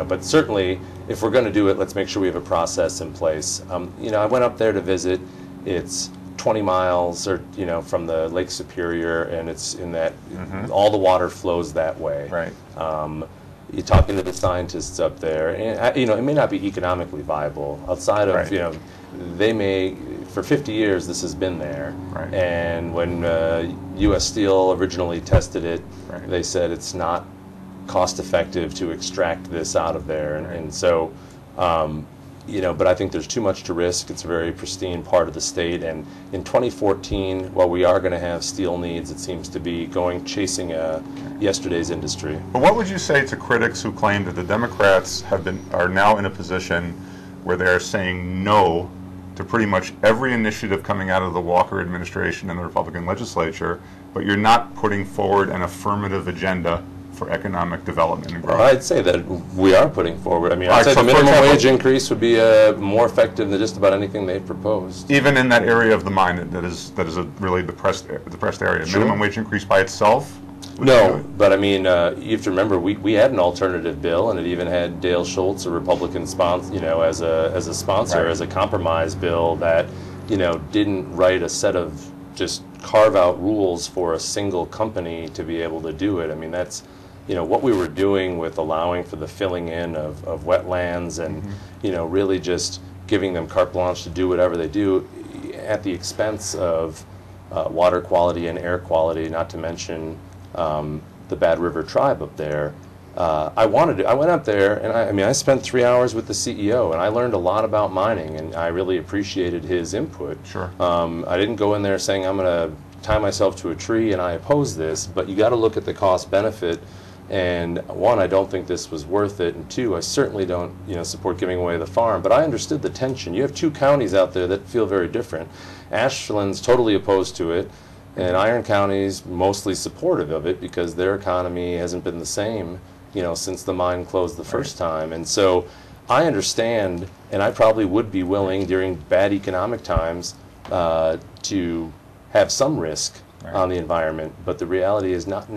but certainly if we're going to do it, let's make sure we have a process in place. I went up there to visit. It's 20 miles from the Lake Superior, and it's in that, all the water flows that way. Right. You're talking to the scientists up there, and it may not be economically viable outside of, Right. They may, for 50 years this has been there. Right. And when U.S. Steel originally tested it, Right. they said it's not cost effective to extract this out of there. And so, but I think there's too much to risk. It's a very pristine part of the state. And in 2014, while we are going to have steel needs, it seems to be chasing yesterday's industry. But what would you say to critics who claim that the Democrats are now in a position where they are saying no to pretty much every initiative coming out of the Walker administration and the Republican legislature, but you're not putting forward an affirmative agenda for economic development and growth? Well, I'd say that we are putting forward. I mean, All I'd right, say so the for minimum example, wage increase would be more effective than just about anything they've proposed. Even in that area of the mine that is a really depressed area, Sure. minimum wage increase by itself? would do No, it? but I mean, you have to remember we had an alternative bill, and it even had Dale Schultz, a Republican sponsor, as a sponsor, Right. as a compromise bill that didn't write a set of just carve out rules for a single company to be able to do it. I mean, that's what we were doing with allowing for the filling in of wetlands and really just giving them carte blanche to do whatever they do at the expense of water quality and air quality, not to mention the Bad River tribe up there. I went up there, and I spent 3 hours with the CEO, and I learned a lot about mining, and I really appreciated his input. Sure. I didn't go in there saying I'm going to tie myself to a tree and I oppose this, but you got to look at the cost benefit. And one, I don't think this was worth it, and two, I certainly don't support giving away the farm. But I understood the tension. You have two counties out there that feel very different. Ashland's totally opposed to it, and Iron County's mostly supportive of it because their economy hasn't been the same since the mine closed the first time. And so I understand, and I probably would be willing during bad economic times to have some risk on the environment, but the reality is not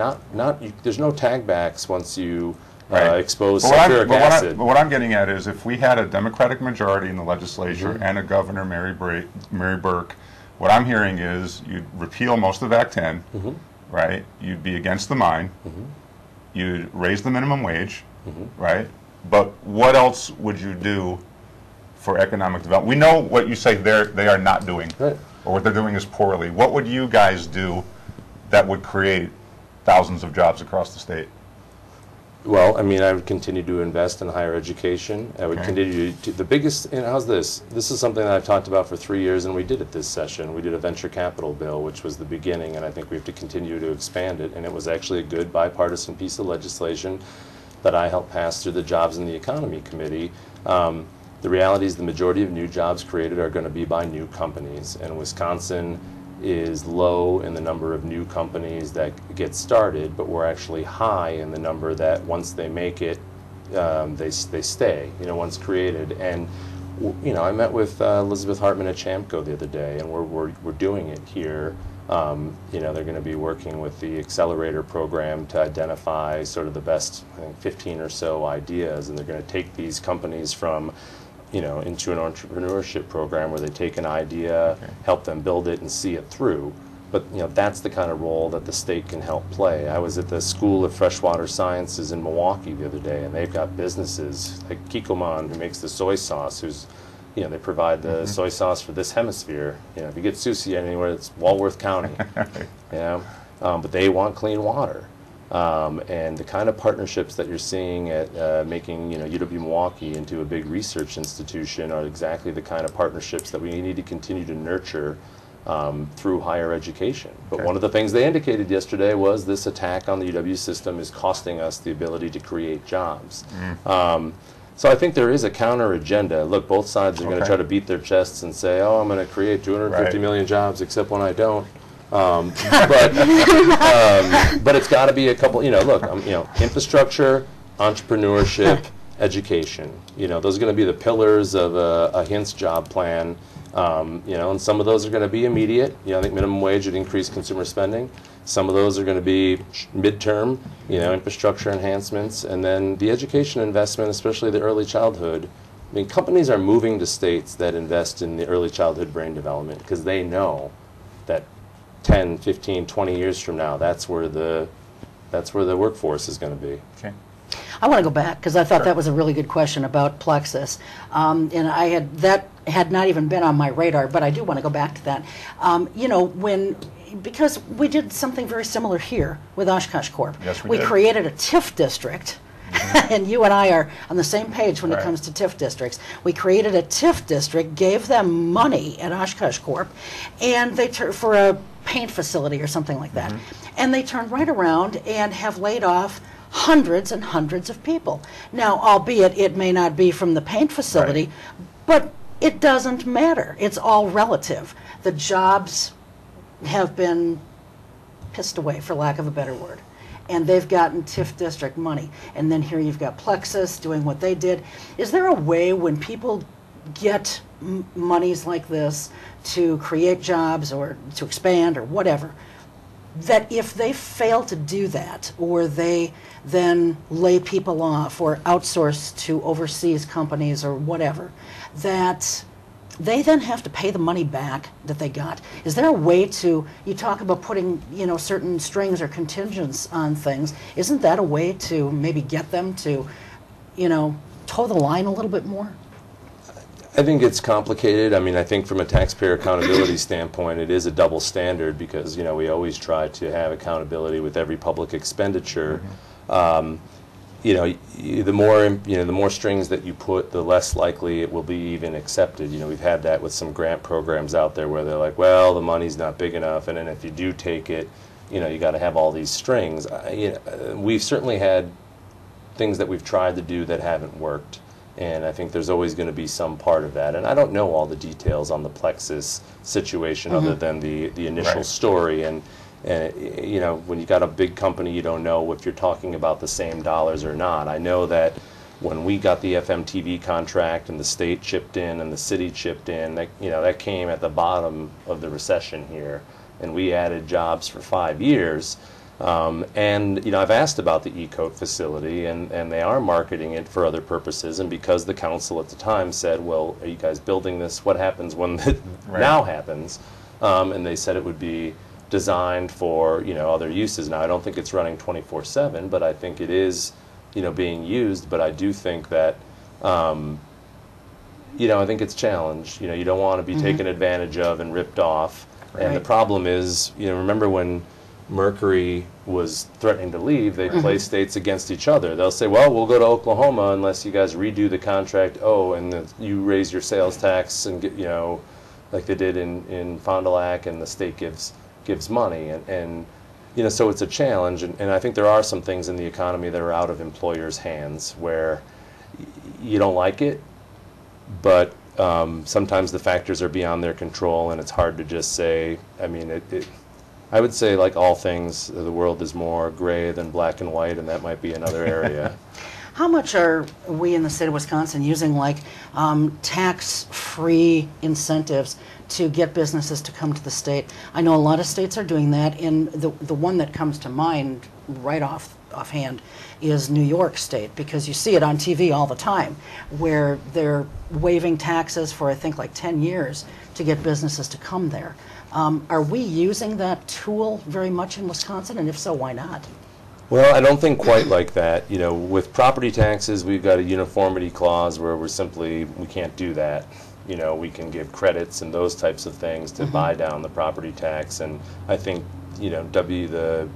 there's no tag backs once you expose sulfuric acid. But what I'm getting at is if we had a Democratic majority in the legislature and a governor, Mary Burke, what I'm hearing is you'd repeal most of Act 10, right? You'd be against the mine. You'd raise the minimum wage, right? But what else would you do for economic development? We know what you say they are not doing. Right. Or what they're doing is poorly. What would you guys do that would create thousands of jobs across the state? Well, I mean, I would continue to invest in higher education. I would continue to, the biggest, how's this? This is something that I've talked about for 3 years, and we did it this session. We did a venture capital bill, which was the beginning, and I think we have to continue to expand it. And it was actually a good bipartisan piece of legislation that I helped pass through the Jobs and the Economy Committee. The reality is the majority of new jobs created are going to be by new companies, and Wisconsin is low in the number of new companies that get started, but we're actually high in the number that once they make it, they stay, once created. And I met with Elizabeth Hartman at Chamco the other day, and we're doing it here. They're going to be working with the accelerator program to identify sort of the best, I think, 15 or so ideas, and they're going to take these companies from into an entrepreneurship program where they take an idea, help them build it and see it through. But that's the kind of role that the state can help play. I was at the School of Freshwater Sciences in Milwaukee the other day, and they've got businesses like Kikkoman, who makes the soy sauce, who's they provide the soy sauce for this hemisphere. If you get sushi anywhere, it's Walworth County. But they want clean water. And the kind of partnerships that you're seeing at making UW-Milwaukee into a big research institution are exactly the kind of partnerships that we need to continue to nurture through higher education. But one of the things they indicated yesterday was this attack on the UW system is costing us the ability to create jobs. So I think there is a counter agenda. Look, both sides are going to try to beat their chests and say, oh, I'm going to create 250 million jobs, except when I don't. But it's got to be a couple, infrastructure, entrepreneurship, education. Those are going to be the pillars of a Hintz job plan. And some of those are going to be immediate. I think minimum wage would increase consumer spending. Some of those are going to be midterm, infrastructure enhancements, and then the education investment, especially the early childhood. I mean, companies are moving to states that invest in the early childhood brain development because they know that 10, 15, 20 years from now, that's where the workforce is going to be. Okay. I want to go back because I thought that was a really good question about Plexus, and that had not even been on my radar, but I do want to go back to that. Because we did something very similar here with Oshkosh Corp. Yes, we did. Created a TIF district, and you and I are on the same page when it comes to TIF districts. We created a TIF district, gave them money at Oshkosh Corp, and they for a paint facility or something like that, and they turned right around and have laid off hundreds and hundreds of people. Now, albeit it may not be from the paint facility, but it doesn't matter. It's all relative. The jobs have been pissed away, for lack of a better word, and they've gotten TIF district money. And then here you've got Plexus doing what they did. Is there a way when people get monies like this to create jobs or to expand or whatever, that if they fail to do that, or they then lay people off or outsource to overseas companies or whatever, that they then have to pay the money back that they got? Is there a way to, you talk about putting, certain strings or contingents on things, isn't that a way to maybe get them to, toe the line a little bit more? I think it's complicated. I mean, I think from a taxpayer accountability standpoint, it is a double standard because, we always try to have accountability with every public expenditure. The more strings that you put, the less likely it will be even accepted. We've had that with some grant programs out there where they're like, well, the money's not big enough, and then if you do take it, you got to have all these strings. We've certainly had things that we've tried to do that haven't worked. And I think there's always going to be some part of that. And I don't know all the details on the Plexus situation other than the initial story. And when you got a big company, you don't know if you're talking about the same dollars or not. I know that when we got the FMTV contract and the state chipped in and the city chipped in, that came at the bottom of the recession here. And we added jobs for 5 years. I've asked about the E-Coat facility, and they are marketing it for other purposes. And because the council at the time said, well, are you guys building this? What happens when it now happens? And they said it would be designed for, other uses. Now, I don't think it's running 24/7, but I think it is, being used. But I do think that, I think it's challenged. You don't want to be taken advantage of and ripped off. And the problem is, remember when Mercury was threatening to leave, they play states against each other. They'll say, well, we'll go to Oklahoma unless you guys redo the contract. And you raise your sales tax and get, like they did in Fond du Lac, and the state gives money. And so it's a challenge. And I think there are some things in the economy that are out of employers' hands where you don't like it, but sometimes the factors are beyond their control, and it's hard to just say, I would say, like all things, the world is more gray than black and white, and that might be another area. How much are we in the state of Wisconsin using tax-free incentives to get businesses to come to the state? I know a lot of states are doing that, and the one that comes to mind right offhand is New York State, because you see it on TV all the time, where they're waiving taxes for, I think, 10 years to get businesses to come there. Are we using that tool very much in Wisconsin, and if so, why not? Well, I don't think quite like that. With property taxes, we've got a uniformity clause where we can't do that. We can give credits and those types of things to buy down the property tax. And I think, the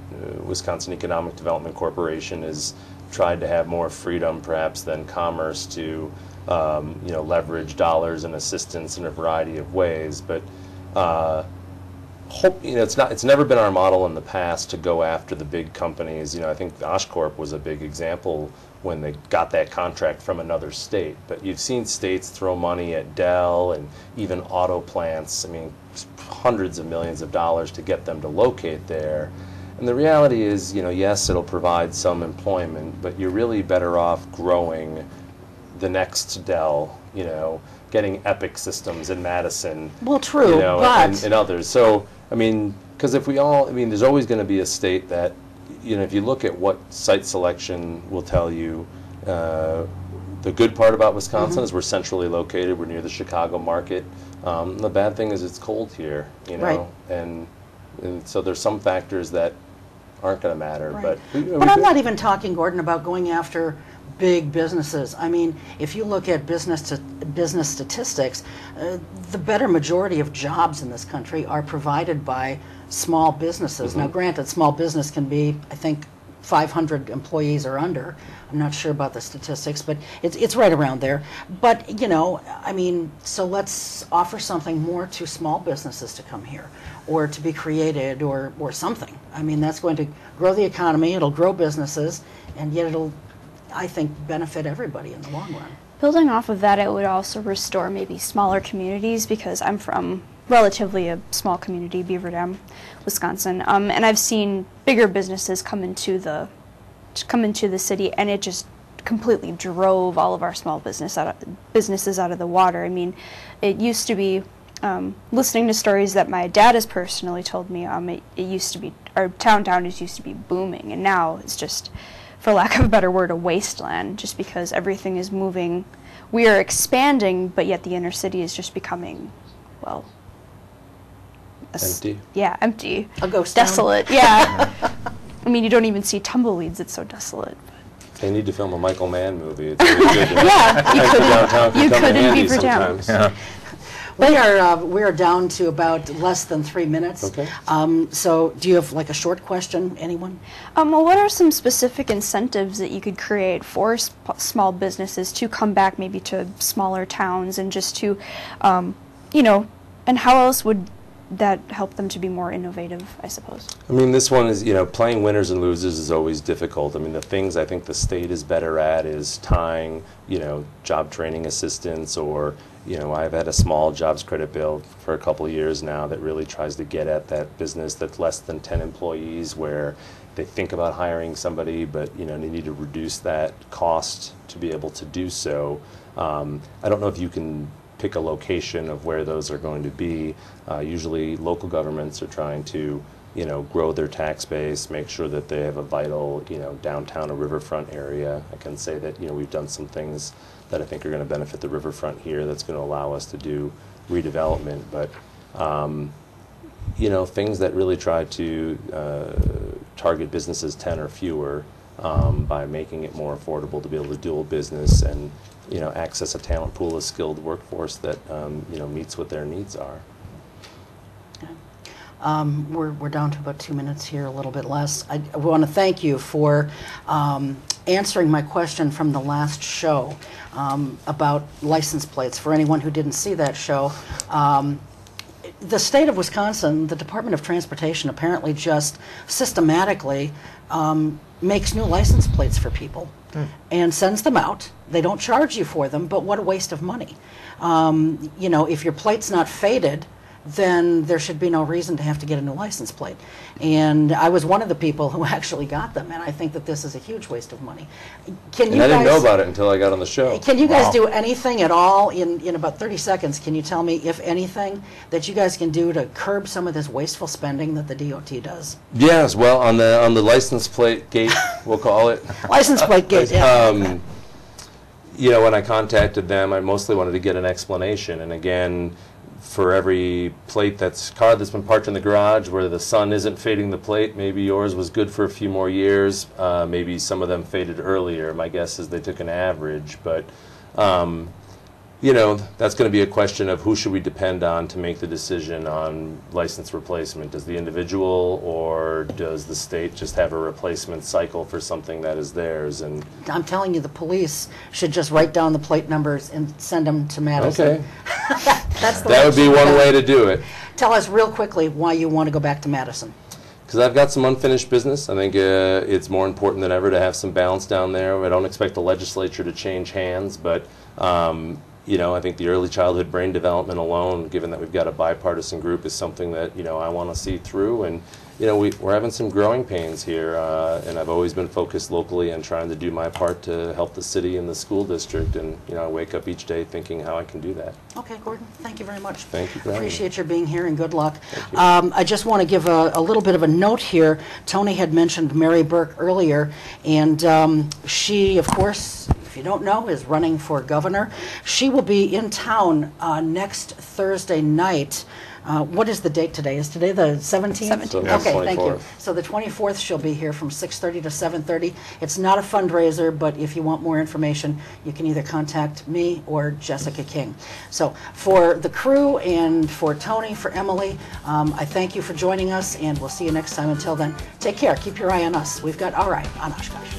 Wisconsin Economic Development Corporation has tried to have more freedom, perhaps, than Commerce to, leverage dollars and assistance in a variety of ways. But it's never been our model in the past to go after the big companies. I think Oshcorp was a big example when they got that contract from another state. But you've seen states throw money at Dell and even auto plants. Hundreds of millions of dollars to get them to locate there. And the reality is, yes, it'll provide some employment, but you're really better off growing the next Dell, getting Epic systems in Madison. Well, true, you know, but and others. So, I mean, because if we all, I mean, there's always going to be a state that, you know, if you look at what site selection will tell you, the good part about Wisconsin is we're centrally located. We're near the Chicago market. The bad thing is it's cold here, you know, Right. and so there's some factors that aren't going to matter. Right. But I'm not even talking, Gordon, about going after big businesses. I mean, if you look at business statistics, the better majority of jobs in this country are provided by small businesses. Now, granted, small business can be, I think, 500 employees or under. I'm not sure about the statistics, but it's right around there. But, you know, I mean, so let's offer something more to small businesses to come here or to be created or something. I mean, that's going to grow the economy, it'll grow businesses, and yet it'll, I think, benefit everybody in the long run. Building off of that, it would also restore maybe smaller communities, because I'm from relatively a small community, Beaver Dam, Wisconsin, and I've seen bigger businesses come into the city, and it just completely drove all of our small businesses out of the water. I mean, it used to be, listening to stories that my dad has personally told me, it used to be, our downtown used to be booming, and now it's just, for lack of a better word, a wasteland, just because everything is moving. We are expanding, but yet the inner city is just becoming, well, empty. Yeah, empty. A ghost town. Desolate, yeah. I mean, you don't even see tumbleweeds, it's so desolate. They need to film a Michael Mann movie. It's really good. Yeah, you could in handy Beaver Dam. sometimes. Yeah. We are down to about less than 3 minutes. Okay. So do you have like a short question, anyone? Well, what are some specific incentives that you could create for small businesses to come back maybe to smaller towns and just to, you know, and how else would that help them to be more innovative, I suppose? I mean, this one is, you know, playing winners and losers is always difficult. I mean, the things I think the state is better at is tying, you know, job training assistance, or, you know, I've had a small jobs credit bill for a couple of years now that really tries to get at that business that's less than 10 employees, where they think about hiring somebody, but, you know, they need to reduce that cost to be able to do so. I don't know if you can pick a location of where those are going to be. Usually local governments are trying to, you know, grow their tax base, make sure that they have a vital, you know, downtown or riverfront area. I can say that, you know, we've done some things that I think are going to benefit the riverfront here that's going to allow us to do redevelopment, but you know, things that really try to target businesses 10 or fewer by making it more affordable to be able to do a business and, you know, access a talent pool of skilled workforce that, you know, meets what their needs are. We're down to about 2 minutes here, a little bit less. I want to thank you for answering my question from the last show about license plates. For anyone who didn't see that show, the state of Wisconsin, the Department of Transportation apparently just systematically makes new license plates for people and sends them out. They don't charge you for them, but what a waste of money. You know, if your plate's not faded, then there should be no reason to have to get a new license plate. And I was one of the people who actually got them, and I think that this is a huge waste of money. And I didn't know about it until I got on the show. Can you guys do anything at all in about 30 seconds? Can you tell me, if anything, that you guys can do to curb some of this wasteful spending that the DOT does? Yes, well, on the license plate gate, we'll call it. License plate gate, yeah. You know, when I contacted them, I mostly wanted to get an explanation. And again, for every car that's been parked in the garage where the sun isn't fading the plate, maybe yours was good for a few more years. Maybe some of them faded earlier. My guess is they took an average. But, you know, that's going to be a question of who should we depend on to make the decision on license replacement. Does the individual, or does the state just have a replacement cycle for something that is theirs? And I'm telling you, the police should just write down the plate numbers and send them to Madison. okay. That's the That way would be it should one done. way to do it. Tell us real quickly why you want to go back to Madison. Because I've got some unfinished business. I think it's more important than ever to have some balance down there. I don't expect the legislature to change hands, but I think the early childhood brain development alone, given that we've got a bipartisan group, is something that, I want to see through. And, we're having some growing pains here, and I've always been focused locally on trying to do my part to help the city and the school district. And, I wake up each day thinking how I can do that. Okay, Gordon, thank you very much. Thank you for having me. Appreciate your being here, and good luck. Thank you. I just want to give a little bit of a note here. Tony had mentioned Mary Burke earlier, and she, of course, if you don't know, is running for governor. She will be in town next Thursday night. What is the date today? Is today the 17th? 17th. Yeah, Okay, thank you. 24th. So the 24th she'll be here from 6:30 to 7:30. It's not a fundraiser, but if you want more information, you can either contact me or Jessica King. So for the crew and for Tony, for Emily, I thank you for joining us, and we'll see you next time. Until then, take care. Keep your eye on us. We've got our eye on Oshkosh.